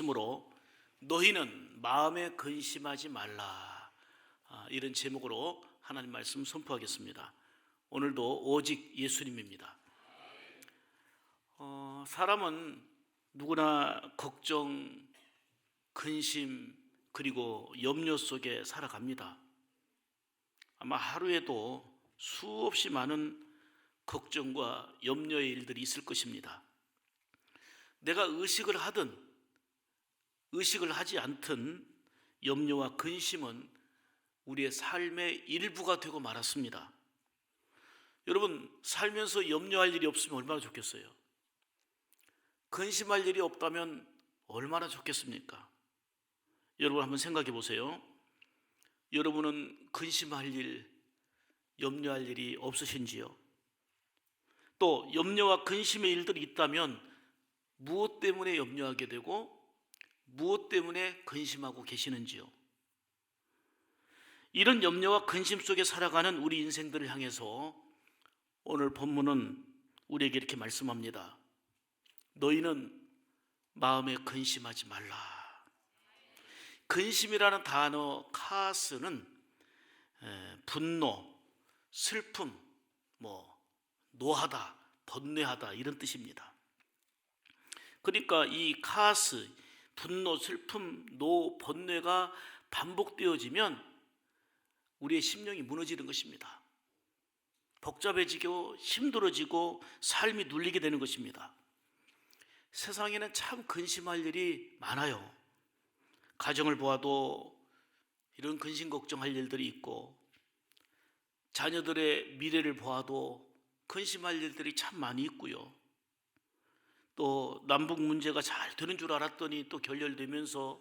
말씀으로 너희는 마음에 근심하지 말라, 이런 제목으로 하나님 말씀 선포하겠습니다. 오늘도 오직 예수님입니다. 사람은 누구나 걱정, 근심 그리고 염려 속에 살아갑니다. 아마 하루에도 수없이 많은 걱정과 염려의 일들이 있을 것입니다. 내가 의식을 하든 의식을 하지 않든 염려와 근심은 우리의 삶의 일부가 되고 말았습니다. 여러분, 살면서 염려할 일이 없으면 얼마나 좋겠어요? 근심할 일이 없다면 얼마나 좋겠습니까? 여러분 한번 생각해 보세요. 여러분은 근심할 일, 염려할 일이 없으신지요? 또 염려와 근심의 일들이 있다면 무엇 때문에 염려하게 되고 무엇 때문에 근심하고 계시는지요? 이런 염려와 근심 속에 살아가는 우리 인생들을 향해서 오늘 본문은 우리에게 이렇게 말씀합니다. 너희는 마음에 근심하지 말라. 근심이라는 단어 카스는 분노, 슬픔, 노하다, 번뇌하다 이런 뜻입니다. 그러니까 이 카스, 분노, 슬픔, 노, 번뇌가 반복되어지면 우리의 심령이 무너지는 것입니다. 복잡해지고 힘들어지고 삶이 눌리게 되는 것입니다. 세상에는 참 근심할 일이 많아요. 가정을 보아도 이런 근심 걱정할 일들이 있고, 자녀들의 미래를 보아도 근심할 일들이 참 많이 있고요. 또 남북 문제가 잘 되는 줄 알았더니 또 결렬되면서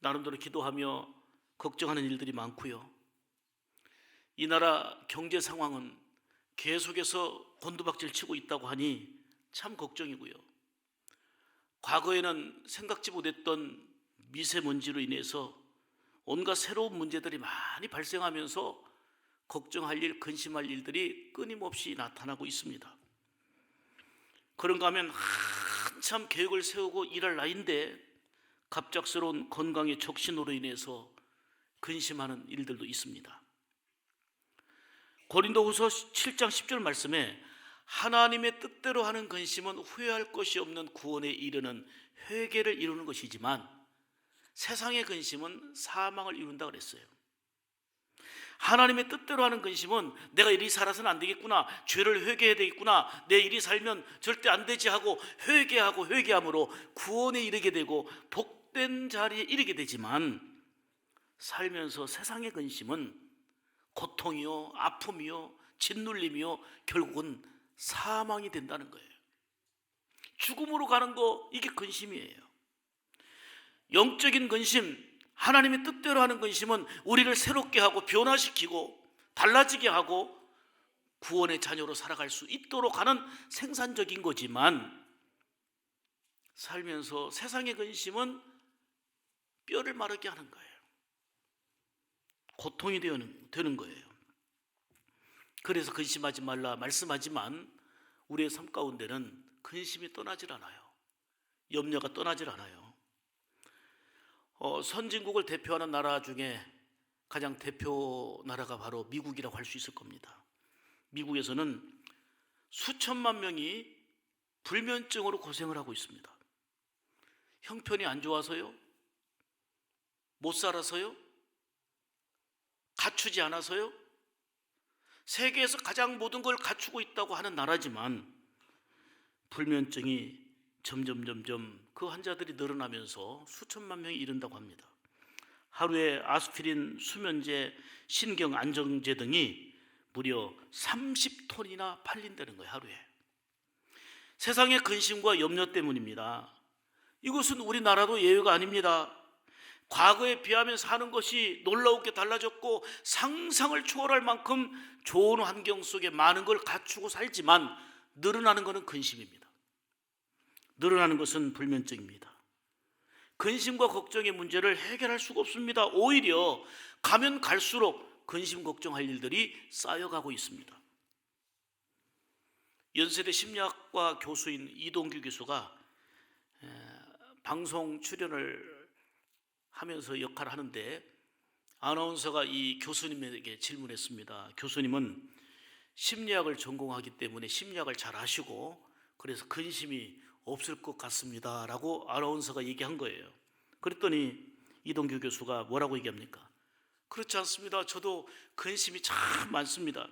나름대로 기도하며 걱정하는 일들이 많고요. 이 나라 경제 상황은 계속해서 곤두박질 치고 있다고 하니 참 걱정이고요. 과거에는 생각지 못했던 미세먼지로 인해서 온갖 새로운 문제들이 많이 발생하면서 걱정할 일, 근심할 일들이 끊임없이 나타나고 있습니다. 그런가 하면 한참 계획을 세우고 일할 나이인데 갑작스러운 건강의 적신호로 인해서 근심하는 일들도 있습니다. 고린도후서 7장 10절 말씀에 하나님의 뜻대로 하는 근심은 후회할 것이 없는 구원에 이르는 회개를 이루는 것이지만 세상의 근심은 사망을 이룬다 그랬어요. 하나님의 뜻대로 하는 근심은 내가 이리 살아서는 안 되겠구나, 죄를 회개해야 되겠구나, 내 일이 살면 절대 안 되지 하고 회개하고 회개함으로 구원에 이르게 되고 복된 자리에 이르게 되지만, 살면서 세상의 근심은 고통이요, 아픔이요, 짓눌림이요, 결국은 사망이 된다는 거예요. 죽음으로 가는 거, 이게 근심이에요. 영적인 근심, 하나님의 뜻대로 하는 근심은 우리를 새롭게 하고 변화시키고 달라지게 하고 구원의 자녀로 살아갈 수 있도록 하는 생산적인 거지만, 살면서 세상의 근심은 뼈를 마르게 하는 거예요. 고통이 되는 거예요. 그래서 근심하지 말라 말씀하지만 우리의 삶 가운데는 근심이 떠나질 않아요. 염려가 떠나질 않아요. 선진국을 대표하는 나라 중에 가장 대표 나라가 바로 미국이라고 할 수 있을 겁니다. 미국에서는 수천만 명이 불면증으로 고생을 하고 있습니다. 형편이 안 좋아서요? 못 살아서요? 갖추지 않아서요? 세계에서 가장 모든 걸 갖추고 있다고 하는 나라지만 불면증이 점점 그 환자들이 늘어나면서 수천만 명이 이른다고 합니다. 하루에 아스피린, 수면제, 신경 안정제 등이 무려 30톤이나 팔린다는 거예요. 하루에. 세상의 근심과 염려 때문입니다. 이것은 우리나라도 예외가 아닙니다. 과거에 비하면 사는 것이 놀라우게 달라졌고 상상을 초월할 만큼 좋은 환경 속에 많은 걸 갖추고 살지만 늘어나는 것은 근심입니다. 늘어나는 것은 불면증입니다. 근심과 걱정의 문제를 해결할 수가 없습니다. 오히려 가면 갈수록 근심 걱정할 일들이 쌓여가고 있습니다. 연세대 심리학과 교수인 이동규 교수가 방송 출연을 하면서 역할을 하는데 아나운서가 이 교수님에게 질문했습니다. 교수님은 심리학을 전공하기 때문에 심리학을 잘 아시고 그래서 근심이 없을 것 같습니다 라고 아나운서가 얘기한 거예요. 그랬더니 이동규 교수가 뭐라고 얘기합니까? 그렇지 않습니다. 저도 근심이 참 많습니다.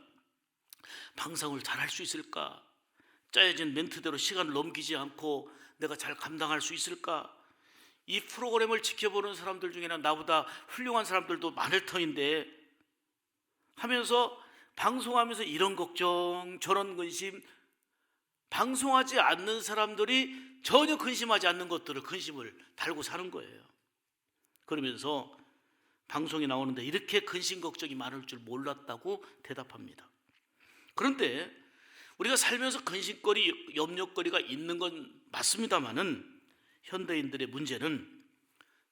방송을 잘 할 수 있을까? 짜여진 멘트대로 시간을 넘기지 않고 내가 잘 감당할 수 있을까? 이 프로그램을 지켜보는 사람들 중에는 나보다 훌륭한 사람들도 많을 터인데 하면서 방송하면서 이런 걱정 저런 근심, 방송하지 않는 사람들이 전혀 근심하지 않는 것들을 근심을 달고 사는 거예요. 그러면서 방송에 나오는데 이렇게 근심 걱정이 많을 줄 몰랐다고 대답합니다. 그런데 우리가 살면서 근심거리, 염려거리가 있는 건 맞습니다만은 현대인들의 문제는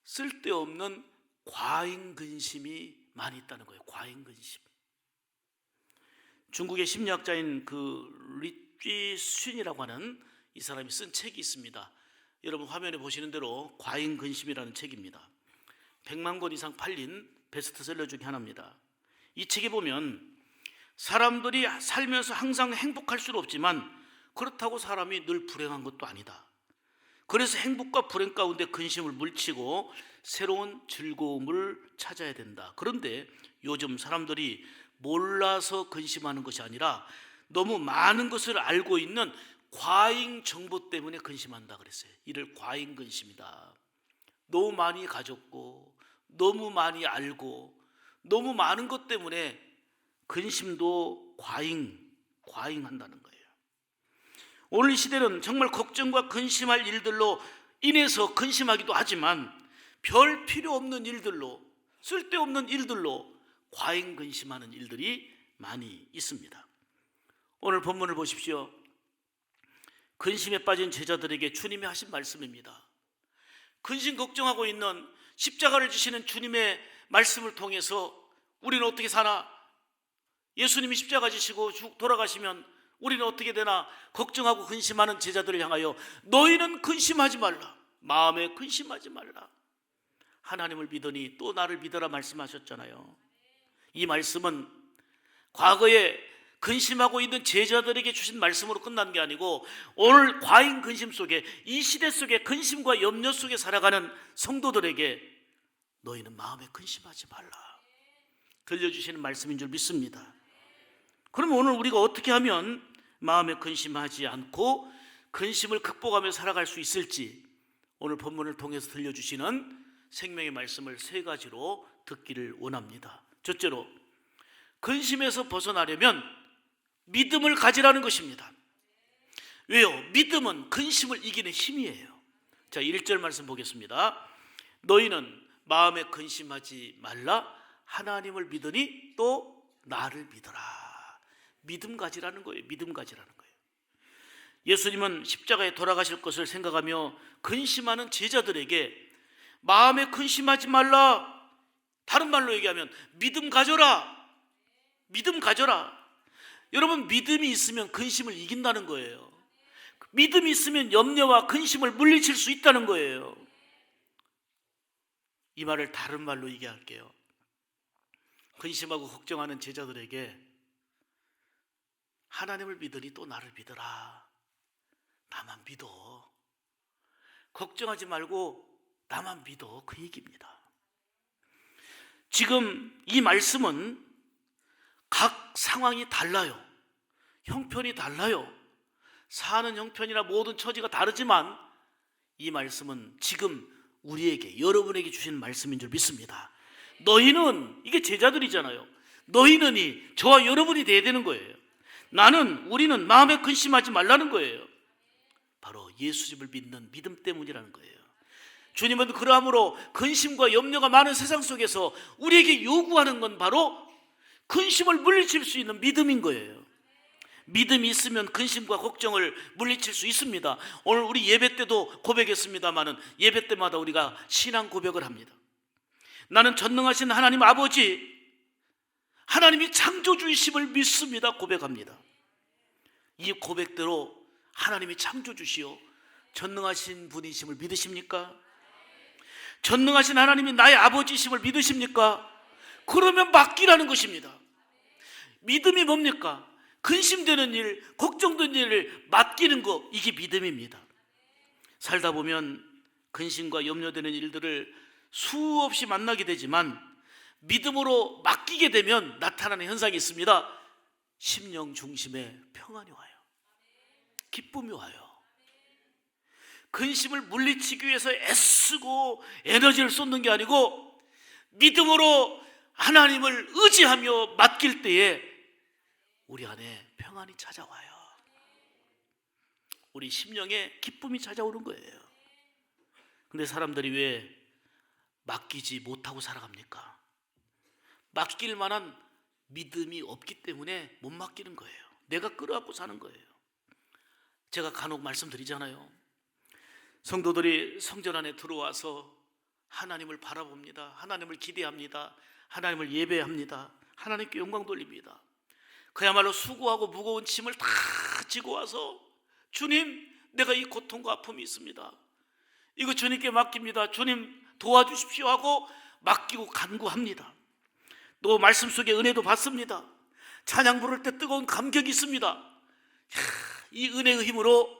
쓸데없는 과잉 근심이 많이 있다는 거예요. 과잉 근심. 중국의 심리학자인 리쥐순이라고 하는 이 사람이 쓴 책이 있습니다. 여러분 화면에 보시는 대로 과잉 근심이라는 책입니다. 100만 권 이상 팔린 베스트셀러 중에 하나입니다. 이 책에 보면 사람들이 살면서 항상 행복할 수는 없지만 그렇다고 사람이 늘 불행한 것도 아니다. 그래서 행복과 불행 가운데 근심을 물리치고 새로운 즐거움을 찾아야 된다. 그런데 요즘 사람들이 몰라서 근심하는 것이 아니라 너무 많은 것을 알고 있는 과잉 정보 때문에 근심한다 그랬어요. 이를 과잉 근심이다. 너무 많이 가졌고 너무 많이 알고 너무 많은 것 때문에 근심도 과잉한다는 거예요. 오늘 시대는 정말 걱정과 근심할 일들로 인해서 근심하기도 하지만 별 필요 없는 일들로, 쓸데없는 일들로 과잉 근심하는 일들이 많이 있습니다. 오늘 본문을 보십시오. 근심에 빠진 제자들에게 주님이 하신 말씀입니다. 근심 걱정하고 있는 십자가를 지시는 주님의 말씀을 통해서 우리는 어떻게 사나? 예수님이 십자가 지시고 돌아가시면 우리는 어떻게 되나? 걱정하고 근심하는 제자들을 향하여 너희는 근심하지 말라. 마음에 근심하지 말라. 하나님을 믿으니 또 나를 믿어라 말씀하셨잖아요. 이 말씀은 과거에 근심하고 있는 제자들에게 주신 말씀으로 끝난 게 아니고 오늘 과잉 근심 속에, 이 시대 속에 근심과 염려 속에 살아가는 성도들에게 너희는 마음에 근심하지 말라 들려주시는 말씀인 줄 믿습니다. 그러면 오늘 우리가 어떻게 하면 마음에 근심하지 않고 근심을 극복하며 살아갈 수 있을지 오늘 본문을 통해서 들려주시는 생명의 말씀을 세 가지로 듣기를 원합니다. 첫째로, 근심에서 벗어나려면 믿음을 가지라는 것입니다. 왜요? 믿음은 근심을 이기는 힘이에요. 자, 1절 말씀 보겠습니다. 너희는 마음에 근심하지 말라. 하나님을 믿으니 또 나를 믿어라. 믿음 가지라는 거예요. 믿음 가지라는 거예요. 예수님은 십자가에 돌아가실 것을 생각하며 근심하는 제자들에게 마음에 근심하지 말라. 다른 말로 얘기하면 믿음 가져라. 믿음 가져라. 여러분, 믿음이 있으면 근심을 이긴다는 거예요. 믿음이 있으면 염려와 근심을 물리칠 수 있다는 거예요. 이 말을 다른 말로 얘기할게요. 근심하고 걱정하는 제자들에게 하나님을 믿으니 또 나를 믿어라. 나만 믿어. 걱정하지 말고 나만 믿어. 그 얘기입니다. 지금 이 말씀은 각 상황이 달라요. 형편이 달라요. 사는 형편이나 모든 처지가 다르지만 이 말씀은 지금 우리에게, 여러분에게 주시는 말씀인 줄 믿습니다. 너희는, 이게 제자들이잖아요. 너희는이 저와 여러분이 돼야 되는 거예요. 우리는 마음에 근심하지 말라는 거예요. 바로 예수님을 믿는 믿음 때문이라는 거예요. 주님은 그러함으로 근심과 염려가 많은 세상 속에서 우리에게 요구하는 건 바로 근심을 물리칠 수 있는 믿음인 거예요. 믿음이 있으면 근심과 걱정을 물리칠 수 있습니다. 오늘 우리 예배 때도 고백했습니다마는 예배 때마다 우리가 신앙 고백을 합니다. 나는 전능하신 하나님 아버지, 하나님이 창조주이심을 믿습니다 고백합니다. 이 고백대로 하나님이 창조주시요 전능하신 분이심을 믿으십니까? 전능하신 하나님이 나의 아버지심을 믿으십니까? 그러면 맡기라는 것입니다. 믿음이 뭡니까? 근심되는 일, 걱정되는 일을 맡기는 거, 이게 믿음입니다. 살다 보면 근심과 염려되는 일들을 수없이 만나게 되지만 믿음으로 맡기게 되면 나타나는 현상이 있습니다. 심령 중심에 평안이 와요. 기쁨이 와요. 근심을 물리치기 위해서 애쓰고 에너지를 쏟는 게 아니고 믿음으로 하나님을 의지하며 맡길 때에 우리 안에 평안이 찾아와요. 우리 심령에 기쁨이 찾아오는 거예요. 근데 사람들이 왜 맡기지 못하고 살아갑니까? 맡길 만한 믿음이 없기 때문에 못 맡기는 거예요. 내가 끌어안고 사는 거예요. 제가 간혹 말씀드리잖아요. 성도들이 성전 안에 들어와서 하나님을 바라봅니다. 하나님을 기대합니다. 하나님을 예배합니다. 하나님께 영광 돌립니다. 그야말로 수고하고 무거운 짐을 다 지고 와서 주님, 내가 이 고통과 아픔이 있습니다. 이거 주님께 맡깁니다. 주님 도와주십시오 하고 맡기고 간구합니다. 또 말씀 속에 은혜도 받습니다. 찬양 부를 때 뜨거운 감격이 있습니다. 이 은혜의 힘으로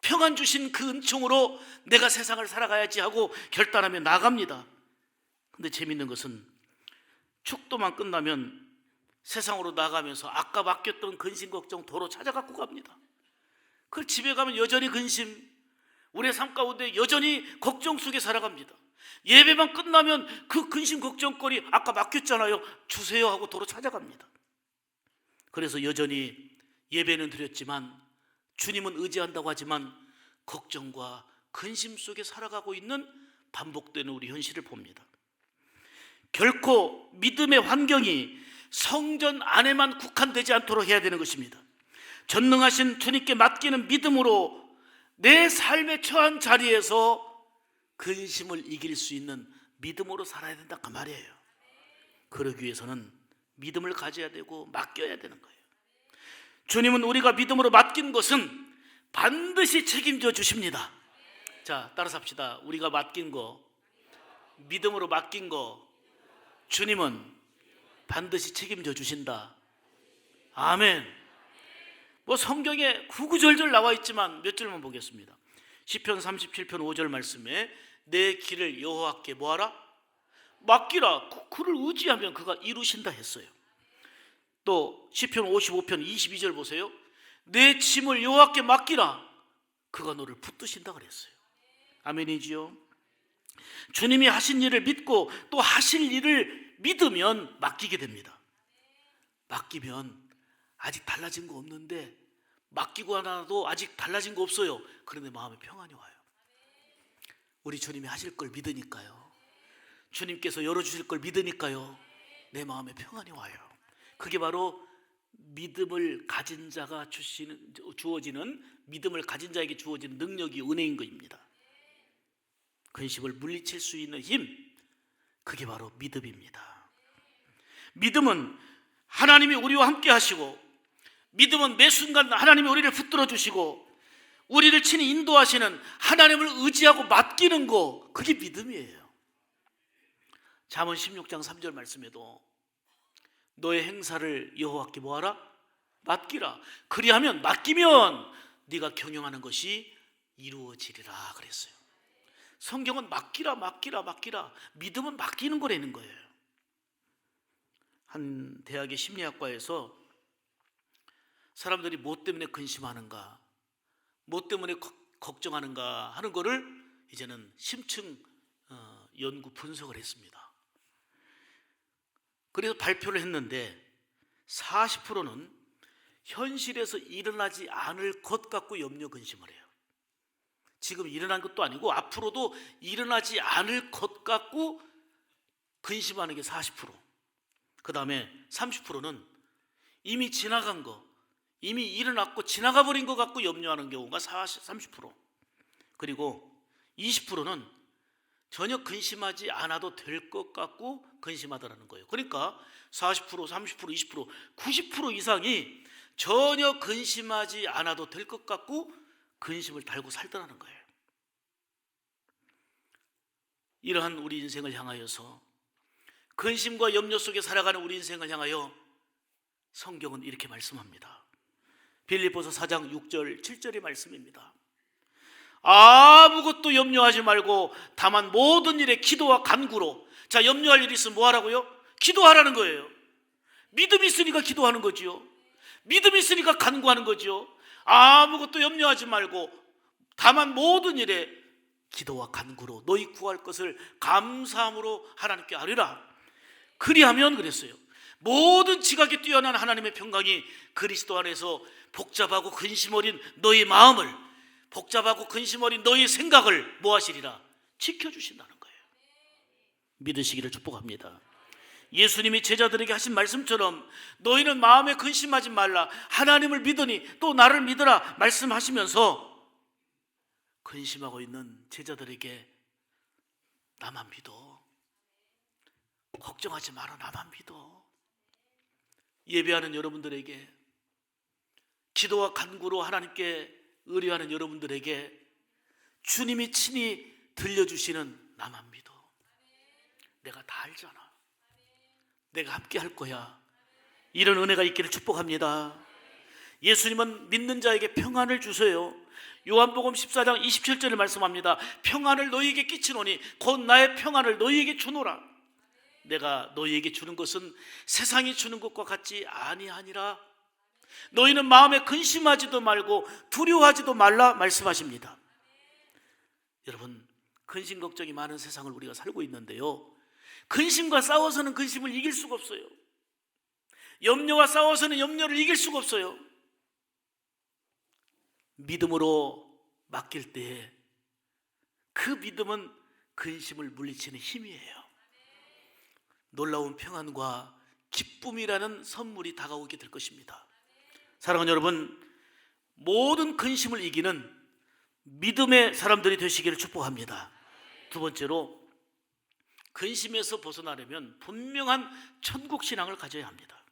평안 주신 그 은총으로 내가 세상을 살아가야지 하고 결단하며 나갑니다. 근데 재밌는 것은 축도만 끝나면 세상으로 나가면서 아까 맡겼던 근심 걱정 도로 찾아갖고 갑니다. 그 집에 가면 여전히 근심, 우리의 삶 가운데 여전히 걱정 속에 살아갑니다. 예배만 끝나면 그 근심 걱정거리 아까 맡겼잖아요, 주세요 하고 도로 찾아갑니다. 그래서 여전히 예배는 드렸지만 주님은 의지한다고 하지만 걱정과 근심 속에 살아가고 있는 반복되는 우리 현실을 봅니다. 결코 믿음의 환경이 성전 안에만 국한되지 않도록 해야 되는 것입니다. 전능하신 주님께 맡기는 믿음으로 내 삶에 처한 자리에서 근심을 이길 수 있는 믿음으로 살아야 된다, 그 말이에요. 그러기 위해서는 믿음을 가져야 되고 맡겨야 되는 거예요. 주님은 우리가 믿음으로 맡긴 것은 반드시 책임져 주십니다. 자, 따라서 합시다. 우리가 맡긴 거, 믿음으로 맡긴 거, 주님은 반드시 책임져 주신다. 아멘. 뭐 성경에 구구절절 나와 있지만 몇 절만 보겠습니다. 시편 37편 5절 말씀에 내 길을 여호와께 뭐하라? 맡기라. 그를 의지하면 그가 이루신다 했어요. 또 시편 55편 22절 보세요. 내 짐을 여호와께 맡기라. 그가 너를 붙드신다 그랬어요. 아멘이지요. 주님이 하신 일을 믿고 또 하실 일을 믿으면 맡기게 됩니다. 맡기면 아직 달라진 거 없는데, 맡기고 하나도 아직 달라진 거 없어요. 그런데 마음에 평안이 와요. 우리 주님이 하실 걸 믿으니까요. 주님께서 열어주실 걸 믿으니까요. 내 마음에 평안이 와요. 그게 바로 믿음을 가진 자가 주어지는, 믿음을 가진 자에게 주어지는 능력이 은혜인 것입니다. 근심을 물리칠 수 있는 힘, 그게 바로 믿음입니다. 믿음은 하나님이 우리와 함께 하시고, 믿음은 매 순간 하나님이 우리를 붙들어 주시고 우리를 친히 인도하시는 하나님을 의지하고 맡기는 거, 그게 믿음이에요. 잠언 16장 3절 말씀에도 너의 행사를 여호와께 뭐하라? 맡기라. 그리하면, 맡기면 네가 경영하는 것이 이루어지리라 그랬어요. 성경은 맡기라, 맡기라, 맡기라. 믿음은 맡기는 거라는 거예요. 한 대학의 심리학과에서 사람들이 뭐 때문에 근심하는가, 뭐 때문에 걱정하는가 하는 거를 이제는 심층 연구 분석을 했습니다. 그래서 발표를 했는데 40%는 현실에서 일어나지 않을 것 갖고 염려 근심을 해요. 지금 일어난 것도 아니고 앞으로도 일어나지 않을 것 갖고 근심하는 게 40%. 그 다음에 30%는 이미 지나간 거, 이미 일어났고 지나가 버린 것 갖고 염려하는 경우가 30%. 그리고 20%는 전혀 근심하지 않아도 될 것 같고 근심하더라는 거예요. 그러니까 40%, 30%, 20%, 90% 이상이 전혀 근심하지 않아도 될 것 같고 근심을 달고 살더라는 거예요. 이러한 우리 인생을 향하여서, 근심과 염려 속에 살아가는 우리 인생을 향하여 성경은 이렇게 말씀합니다. 빌립보서 4장 6절 7절의 말씀입니다. 아무것도 염려하지 말고 다만 모든 일에 기도와 간구로. 자, 염려할 일이 있으면 뭐 하라고요? 기도하라는 거예요. 믿음이 있으니까 기도하는 거지요. 믿음이 있으니까 간구하는 거지요. 아무것도 염려하지 말고 다만 모든 일에 기도와 간구로 너희 구할 것을 감사함으로 하나님께 아뢰라. 그리하면, 그랬어요, 모든 지각이 뛰어난 하나님의 평강이 그리스도 안에서 복잡하고 근심 어린 너희 마음을, 복잡하고 근심 어린 너희 생각을 뭐 하시리라? 지켜주신다는 거예요. 믿으시기를 축복합니다. 예수님이 제자들에게 하신 말씀처럼 너희는 마음에 근심하지 말라, 하나님을 믿으니 또 나를 믿으라 말씀하시면서 근심하고 있는 제자들에게 나만 믿어, 걱정하지 마라, 나만 믿어. 예배하는 여러분들에게, 기도와 간구로 하나님께 의뢰하는 여러분들에게 주님이 친히 들려주시는 나만 믿어, 내가 다 알잖아, 내가 함께 할 거야, 이런 은혜가 있기를 축복합니다. 예수님은 믿는 자에게 평안을 주세요. 요한복음 14장 27절을 말씀합니다. 평안을 너희에게 끼치노니 곧 나의 평안을 너희에게 주노라. 내가 너희에게 주는 것은 세상이 주는 것과 같지 아니하니라. 너희는 마음에 근심하지도 말고 두려워하지도 말라 말씀하십니다. 여러분, 근심 걱정이 많은 세상을 우리가 살고 있는데요, 근심과 싸워서는 근심을 이길 수가 없어요. 염려와 싸워서는 염려를 이길 수가 없어요. 믿음으로 맡길 때 그 믿음은 근심을 물리치는 힘이에요. 놀라운 평안과 기쁨이라는 선물이 다가오게 될 것입니다. 사랑하는 여러분, 모든 근심을 이기는 믿음의 사람들이 되시기를 축복합니다. 두 번째로, 근심에서 벗어나려면 분명한 천국 신앙을 가져야 합니다.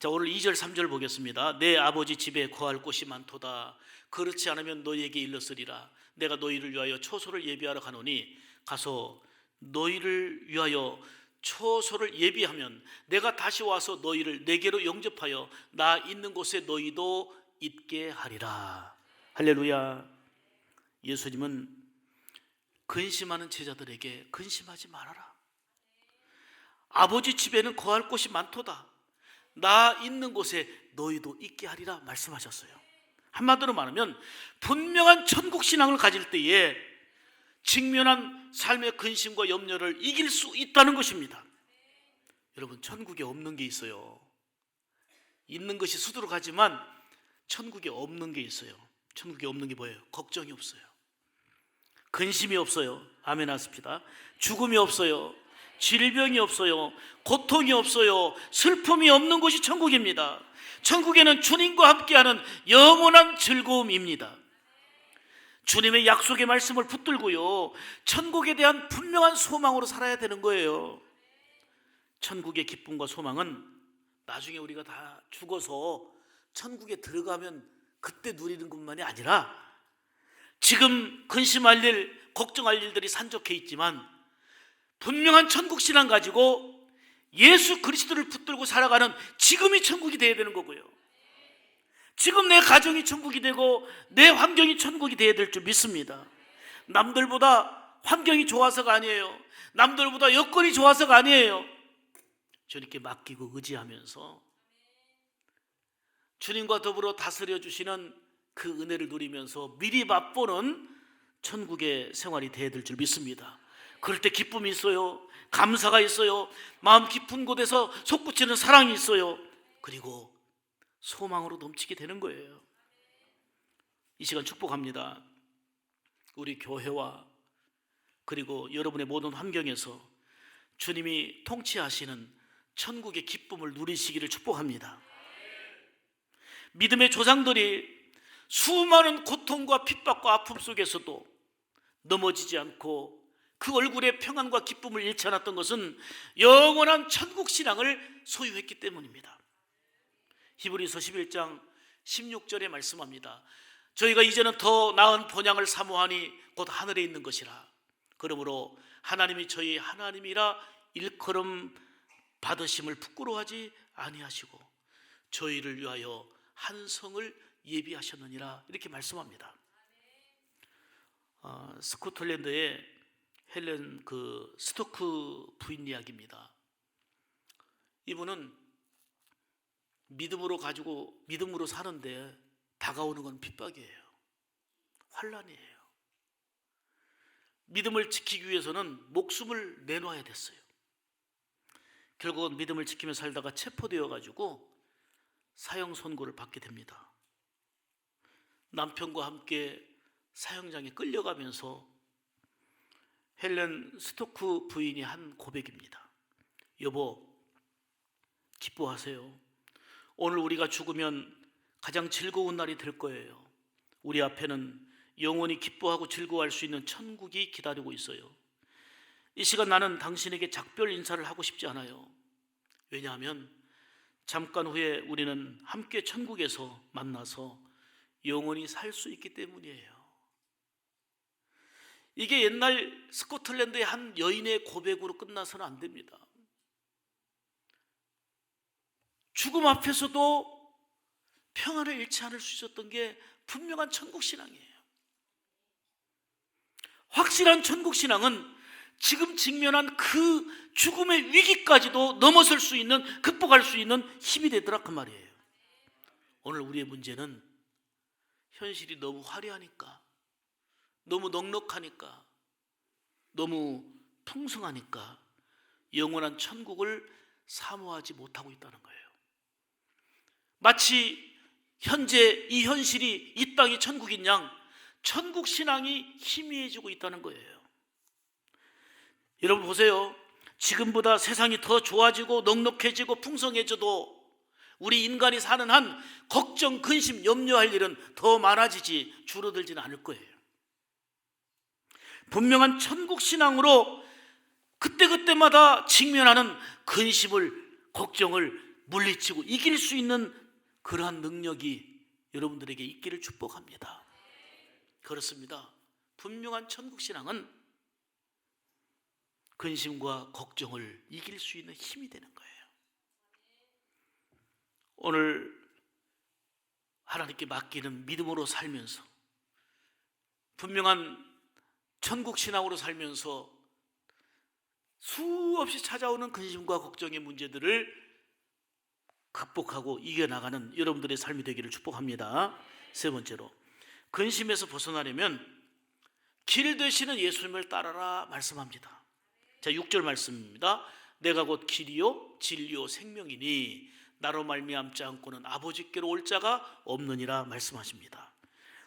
자, 오늘 2절 3절 보겠습니다. 내 아버지 집에 거할 곳이 많도다. 그렇지 않으면 너희에게 일렀으리라. 내가 너희를 위하여 초소를 예비하러 가노니 가서 너희를 위하여 초소를 예비하면 내가 다시 와서 너희를 내게로 영접하여 나 있는 곳에 너희도 있게 하리라. 할렐루야. 예수님은 근심하는 제자들에게 근심하지 말아라. 아버지 집에는 거할 곳이 많도다. 나 있는 곳에 너희도 있게 하리라 말씀하셨어요. 한마디로 말하면 분명한 천국 신앙을 가질 때에 직면한 삶의 근심과 염려를 이길 수 있다는 것입니다. 여러분, 천국에 없는 게 있어요. 있는 것이 수두룩하지만 천국에 없는 게 있어요. 천국에 없는 게 뭐예요? 걱정이 없어요. 근심이 없어요. 아멘 하십시다. 죽음이 없어요. 질병이 없어요. 고통이 없어요. 슬픔이 없는 곳이 천국입니다. 천국에는 주님과 함께하는 영원한 즐거움입니다. 주님의 약속의 말씀을 붙들고요, 천국에 대한 분명한 소망으로 살아야 되는 거예요. 천국의 기쁨과 소망은 나중에 우리가 다 죽어서 천국에 들어가면 그때 누리는 것만이 아니라 지금 근심할 일, 걱정할 일들이 산적해 있지만 분명한 천국 신앙 가지고 예수 그리스도를 붙들고 살아가는 지금이 천국이 되어야 되는 거고요. 지금 내 가정이 천국이 되고 내 환경이 천국이 되어야 될 줄 믿습니다. 남들보다 환경이 좋아서가 아니에요. 남들보다 여건이 좋아서가 아니에요. 주님께 맡기고 의지하면서 주님과 더불어 다스려 주시는 그 은혜를 누리면서 미리 맛보는 천국의 생활이 되어야 될 줄 믿습니다. 그럴 때 기쁨이 있어요. 감사가 있어요. 마음 깊은 곳에서 솟구치는 사랑이 있어요. 그리고 소망으로 넘치게 되는 거예요. 이 시간 축복합니다. 우리 교회와 그리고 여러분의 모든 환경에서 주님이 통치하시는 천국의 기쁨을 누리시기를 축복합니다. 믿음의 조상들이 수많은 고통과 핍박과 아픔 속에서도 넘어지지 않고 그 얼굴에 평안과 기쁨을 잃지 않았던 것은 영원한 천국 신앙을 소유했기 때문입니다. 히브리서 11장 16절에 말씀합니다. 저희가 이제는 더 나은 본향을 사모하니 곧 하늘에 있는 것이라. 그러므로 하나님이 저희 하나님이라 일컬음 받으심을 부끄러워하지 아니하시고 저희를 위하여 한 성을 예비하셨느니라. 이렇게 말씀합니다. 스코틀랜드의 헬렌 스토크 부인 이야기입니다. 이분은 믿음으로 사는데 다가오는 건 핍박이에요. 환난이에요. 믿음을 지키기 위해서는 목숨을 내놓아야 됐어요. 결국은 믿음을 지키며 살다가 체포되어 가지고 사형 선고를 받게 됩니다. 남편과 함께 사형장에 끌려가면서 헬렌 스토크 부인이 한 고백입니다. 여보, 기뻐하세요. 오늘 우리가 죽으면 가장 즐거운 날이 될 거예요. 우리 앞에는 영원히 기뻐하고 즐거워할 수 있는 천국이 기다리고 있어요. 이 시간 나는 당신에게 작별 인사를 하고 싶지 않아요. 왜냐하면 잠깐 후에 우리는 함께 천국에서 만나서 영원히 살 수 있기 때문이에요. 이게 옛날 스코틀랜드의 한 여인의 고백으로 끝나서는 안 됩니다. 죽음 앞에서도 평안을 잃지 않을 수 있었던 게 분명한 천국신앙이에요. 확실한 천국신앙은 지금 직면한 그 죽음의 위기까지도 넘어설 수 있는, 극복할 수 있는 힘이 되더라 그 말이에요. 오늘 우리의 문제는 현실이 너무 화려하니까, 너무 넉넉하니까, 너무 풍성하니까 영원한 천국을 사모하지 못하고 있다는 거예요. 마치 현재 이 현실이 이 땅이 천국인 양 천국 신앙이 희미해지고 있다는 거예요. 여러분 보세요. 지금보다 세상이 더 좋아지고 넉넉해지고 풍성해져도 우리 인간이 사는 한 걱정, 근심, 염려할 일은 더 많아지지 줄어들지는 않을 거예요. 분명한 천국 신앙으로 그때그때마다 직면하는 근심을, 걱정을 물리치고 이길 수 있는 그러한 능력이 여러분들에게 있기를 축복합니다. 그렇습니다. 분명한 천국 신앙은 근심과 걱정을 이길 수 있는 힘이 되는 거예요. 오늘 하나님께 맡기는 믿음으로 살면서, 분명한 천국 신앙으로 살면서 수없이 찾아오는 근심과 걱정의 문제들을 극복하고 이겨나가는 여러분들의 삶이 되기를 축복합니다. 세 번째로, 근심에서 벗어나려면 길 되시는 예수님을 따라라 말씀합니다. 자, 6절 말씀입니다. 내가 곧 길이요 진리요 생명이니 나로 말미암지 않고는 아버지께로 올 자가 없느니라 말씀하십니다.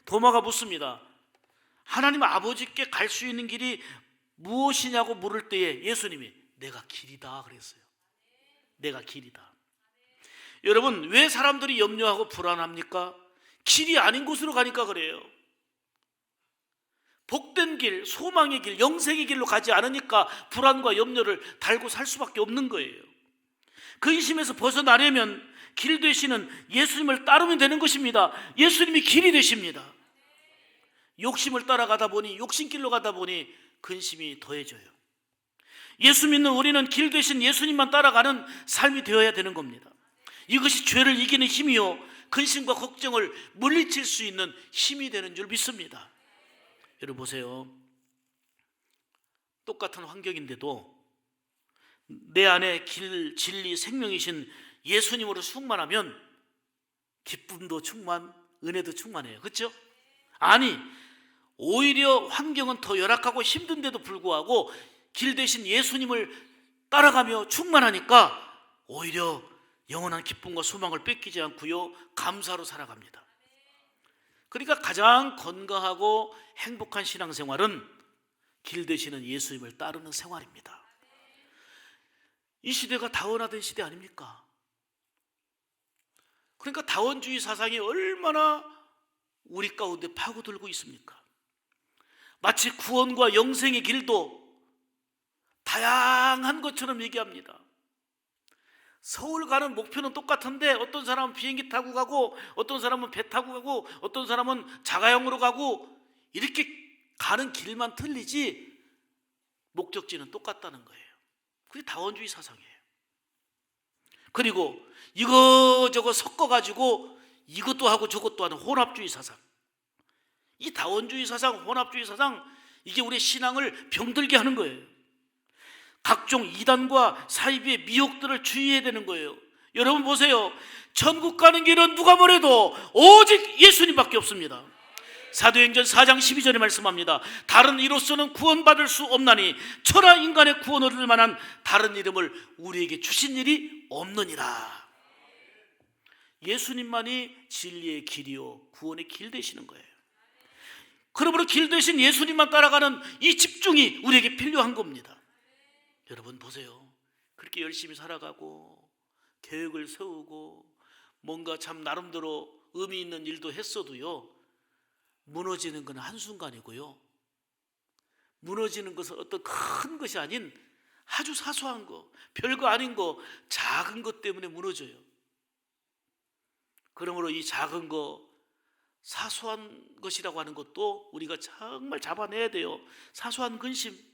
도마가 묻습니다. 하나님 아버지께 갈 수 있는 길이 무엇이냐고 물을 때에 예수님이 내가 길이다 그랬어요. 내가 길이다. 여러분, 왜 사람들이 염려하고 불안합니까? 길이 아닌 곳으로 가니까 그래요. 복된 길, 소망의 길, 영생의 길로 가지 않으니까 불안과 염려를 달고 살 수밖에 없는 거예요. 근심에서 벗어나려면 길 되시는 예수님을 따르면 되는 것입니다. 예수님이 길이 되십니다. 욕심을 따라가다 보니, 욕심길로 가다 보니 근심이 더해져요. 예수 믿는 우리는 길 되신 예수님만 따라가는 삶이 되어야 되는 겁니다. 이것이 죄를 이기는 힘이요 근심과 걱정을 물리칠 수 있는 힘이 되는 줄 믿습니다. 여러분 보세요. 똑같은 환경인데도 내 안에 길, 진리, 생명이신 예수님으로 충만하면 기쁨도 충만, 은혜도 충만해요. 그렇죠? 아니, 오히려 환경은 더 열악하고 힘든데도 불구하고 길 대신 예수님을 따라가며 충만하니까 오히려 영원한 기쁨과 소망을 뺏기지 않고요 감사로 살아갑니다. 그러니까 가장 건강하고 행복한 신앙생활은 길 되시는 예수님을 따르는 생활입니다. 이 시대가 다원화된 시대 아닙니까? 그러니까 다원주의 사상이 얼마나 우리 가운데 파고들고 있습니까? 마치 구원과 영생의 길도 다양한 것처럼 얘기합니다. 서울 가는 목표는 똑같은데 어떤 사람은 비행기 타고 가고 어떤 사람은 배 타고 가고 어떤 사람은 자가용으로 가고 이렇게 가는 길만 틀리지 목적지는 똑같다는 거예요. 그게 다원주의 사상이에요. 그리고 이거저거 섞어가지고 이것도 하고 저것도 하는 혼합주의 사상, 이 다원주의 사상, 혼합주의 사상, 이게 우리의 신앙을 병들게 하는 거예요. 각종 이단과 사이비의 미혹들을 주의해야 되는 거예요. 여러분 보세요. 천국 가는 길은 누가 뭐래도 오직 예수님밖에 없습니다. 사도행전 4장 12절에 말씀합니다. 다른 이로서는 구원받을 수 없나니 천하 인간의 구원 얻을 만한 다른 이름을 우리에게 주신 일이 없느니라. 예수님만이 진리의 길이요 구원의 길 되시는 거예요. 그러므로 길 되신 예수님만 따라가는 이 집중이 우리에게 필요한 겁니다. 여러분 보세요. 그렇게 열심히 살아가고 계획을 세우고 뭔가 참 나름대로 의미 있는 일도 했어도요, 무너지는 건 한순간이고요, 무너지는 것은 어떤 큰 것이 아닌 아주 사소한 거, 별거 아닌 거, 작은 것 때문에 무너져요. 그러므로 이 작은 거, 사소한 것이라고 하는 것도 우리가 정말 잡아내야 돼요. 사소한 근심,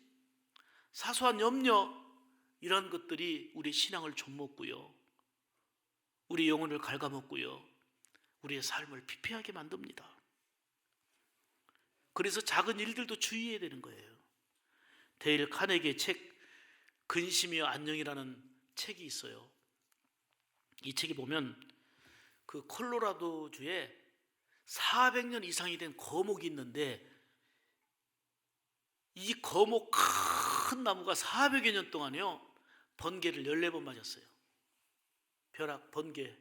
사소한 염려, 이런 것들이 우리의 신앙을 좀먹고요, 우리 영혼을 갉아먹고요, 우리의 삶을 피폐하게 만듭니다. 그래서 작은 일들도 주의해야 되는 거예요. 데일 카네기의 책 근심이여 안녕이라는 책이 있어요. 이 책에 보면 그 콜로라도주에 400년 이상이 된 거목이 있는데, 이 거목 큰 나무가 400여 년 동안요 번개를 14번 맞았어요. 벼락, 번개,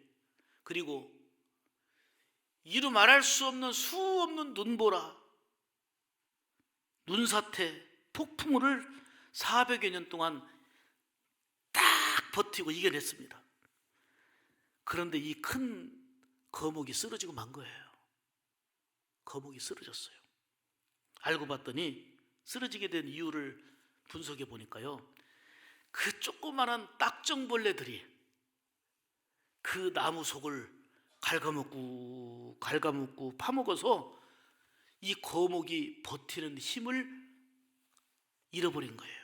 그리고 이루 말할 수 없는 수 없는 눈보라, 눈사태, 폭풍우를 400여 년 동안 딱 버티고 이겨냈습니다. 그런데 이 큰 거목이 쓰러지고 만 거예요. 거목이 쓰러졌어요. 알고 봤더니 쓰러지게 된 이유를 분석해 보니까요, 그 조그마한 딱정벌레들이 그 나무 속을 갉아먹고 파먹어서 이 거목이 버티는 힘을 잃어버린 거예요.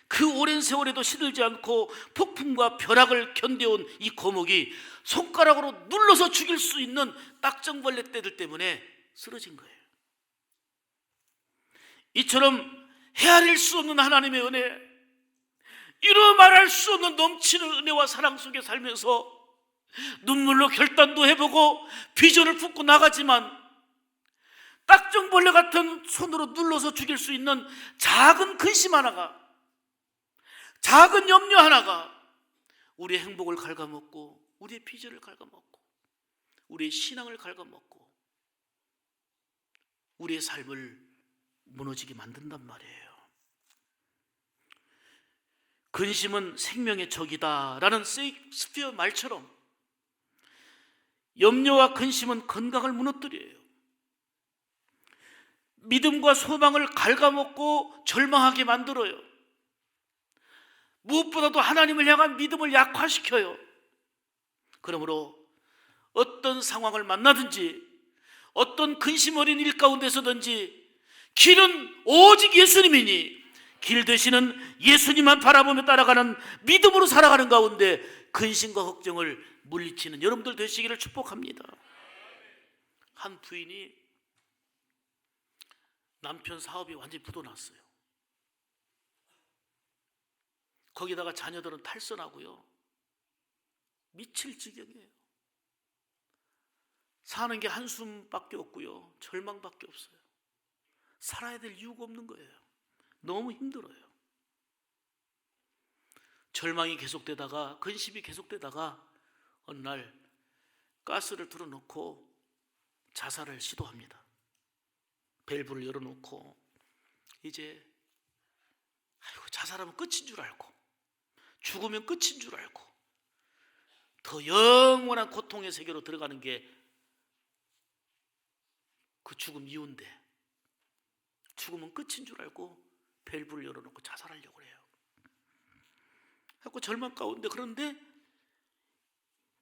그 오랜 세월에도 시들지 않고 폭풍과 벼락을 견뎌온 이 거목이 손가락으로 눌러서 죽일 수 있는 딱정벌레 떼들 때문에 쓰러진 거예요. 이처럼 헤아릴 수 없는 하나님의 은혜, 이루 말할 수 없는 넘치는 은혜와 사랑 속에 살면서 눈물로 결단도 해보고 비전을 품고 나가지만 딱정벌레 같은 손으로 눌러서 죽일 수 있는 작은 근심 하나가, 작은 염려 하나가 우리의 행복을 갉아먹고 우리의 비전을 갉아먹고 우리의 신앙을 갉아먹고 우리의 삶을 무너지게 만든단 말이에요. 근심은 생명의 적이다라는 세익스피어 말처럼 염려와 근심은 건강을 무너뜨려요. 믿음과 소망을 갉아먹고 절망하게 만들어요. 무엇보다도 하나님을 향한 믿음을 약화시켜요. 그러므로 어떤 상황을 만나든지 어떤 근심 어린 일 가운데서든지 길은 오직 예수님이니 길 되시는 예수님만 바라보며 따라가는 믿음으로 살아가는 가운데 근심과 걱정을 물리치는 여러분들 되시기를 축복합니다. 한 부인이 남편 사업이 완전히 부도났어요. 거기다가 자녀들은 탈선하고요, 미칠 지경이에요. 사는 게 한숨밖에 없고요, 절망밖에 없어요. 살아야 될 이유가 없는 거예요. 너무 힘들어요. 절망이 계속되다가, 근심이 계속되다가 어느 날 가스를 틀어놓고 자살을 시도합니다. 밸브를 열어놓고 이제 자살하면 끝인 줄 알고, 죽으면 끝인 줄 알고 더 영원한 고통의 세계로 들어가는 게 그 죽음 이유인데, 죽으면 끝인 줄 알고 밸브를 열어놓고 자살하려고 해요. 그래서 절망 가운데, 그런데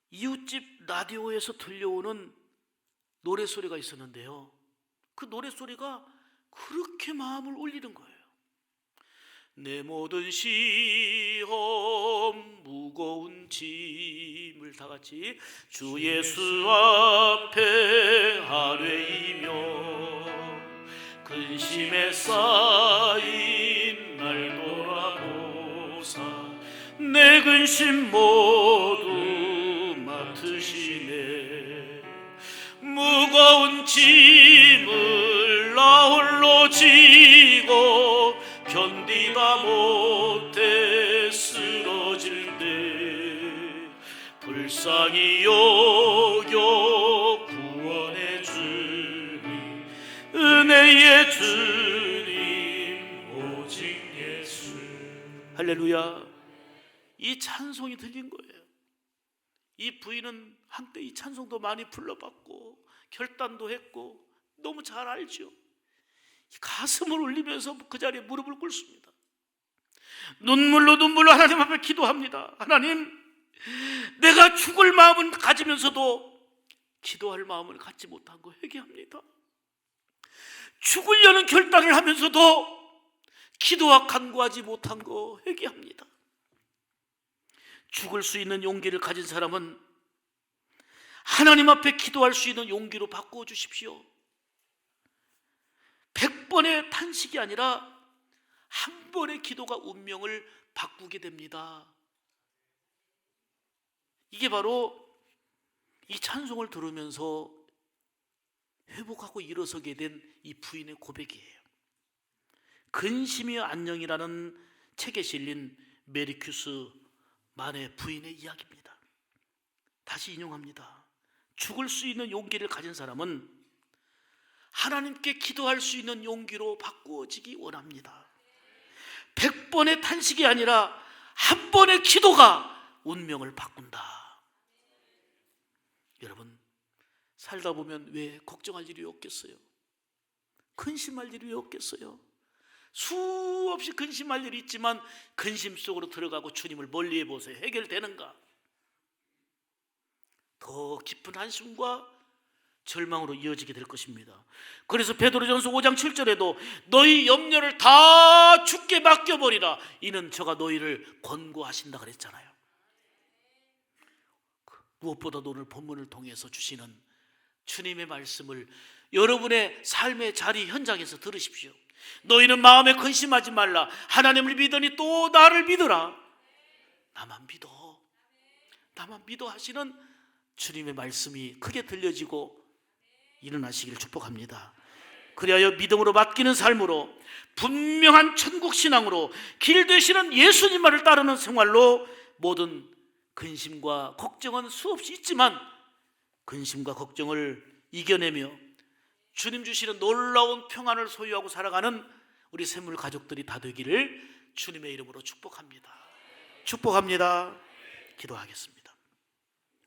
이웃집 라디오에서 들려오는 노래소리가 있었는데요, 그 노래소리가 그렇게 마음을 울리는 거예요. 내 모든 시험 무거운 짐을 다 같이 주 예수 앞에 아뢰이며 근심에 쌓인 날 돌아보사 내 근심 모두 맡으시네. 무거운 짐을 나 홀로 지고 견디다 못해 쓰러질 때 불쌍히 여겨 구원해 주님, 은혜의 주님 오직 예수. 할렐루야. 이 찬송이 들린 거예요. 이 부인은 한때 이 찬송도 많이 불러봤고 결단도 했고 너무 잘 알죠. 가슴을 울리면서 그 자리에 무릎을 꿇습니다. 눈물로 하나님 앞에 기도합니다. 하나님, 내가 죽을 마음은 가지면서도 기도할 마음을 갖지 못한 거 회개합니다. 죽으려는 결단을 하면서도 기도와 간구하지 못한 거 회개합니다. 죽을 수 있는 용기를 가진 사람은 하나님 앞에 기도할 수 있는 용기로 바꾸어 주십시오. 100번의 탄식이 아니라 한 번의 기도가 운명을 바꾸게 됩니다. 이게 바로 이 찬송을 들으면서 회복하고 일어서게 된 이 부인의 고백이에요. 근심이 안녕이라는 책에 실린 메리큐스 만의 부인의 이야기입니다. 다시 인용합니다. 죽을 수 있는 용기를 가진 사람은 하나님께 기도할 수 있는 용기로 바꾸어지기 원합니다. 100번의 탄식이 아니라 한 번의 기도가 운명을 바꾼다. 여러분, 살다 보면 왜 걱정할 일이 없겠어요? 근심할 일이 없겠어요? 수없이 근심할 일이 있지만 근심 속으로 들어가고 주님을 멀리해 보세요. 해결되는가? 더 깊은 한심과 절망으로 이어지게 될 것입니다. 그래서 베드로전서 5장 7절에도 너희 염려를 다 주께 맡겨버리라, 이는 저가 너희를 권고하신다 그랬잖아요. 무엇보다도 오늘 본문을 통해서 주시는 주님의 말씀을 여러분의 삶의 자리 현장에서 들으십시오. 너희는 마음에 근심하지 말라. 하나님을 믿으니 또 나를 믿으라. 나만 믿어, 나만 믿어 하시는 주님의 말씀이 크게 들려지고 일어나시기를 축복합니다. 그리하여 믿음으로 맡기는 삶으로, 분명한 천국 신앙으로, 길 되시는 예수님 말을 따르는 생활로 모든 근심과 걱정은 수없이 있지만 근심과 걱정을 이겨내며 주님 주시는 놀라운 평안을 소유하고 살아가는 우리 샘물 가족들이 다 되기를 주님의 이름으로 축복합니다. 축복합니다. 기도하겠습니다.